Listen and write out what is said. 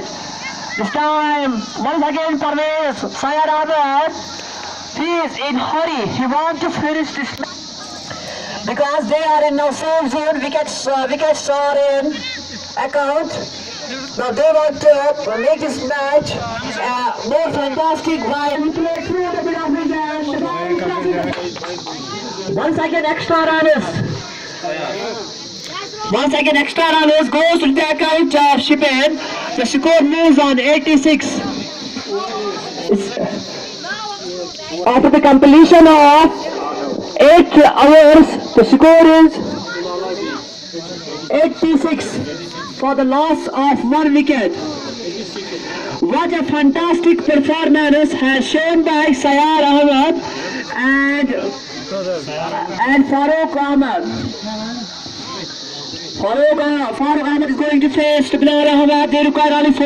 match. This time, once again, Parvez, Sayar Ahmed. He is in hurry. He wants to finish this match because they are in now safe zone. Wickets are in account. Now they want to make this match more fantastic by once again extra runners. Once again extra runners goes to the account of Shipen. The score moves on 86. After the completion of 8 hours, the score is 86 for the loss of 1 wicket. What a fantastic performance has shown by Sayar Ahmed and Farooq Ahmed. Farooq Ahmed is going to face Bilal Ahmed. They require only 4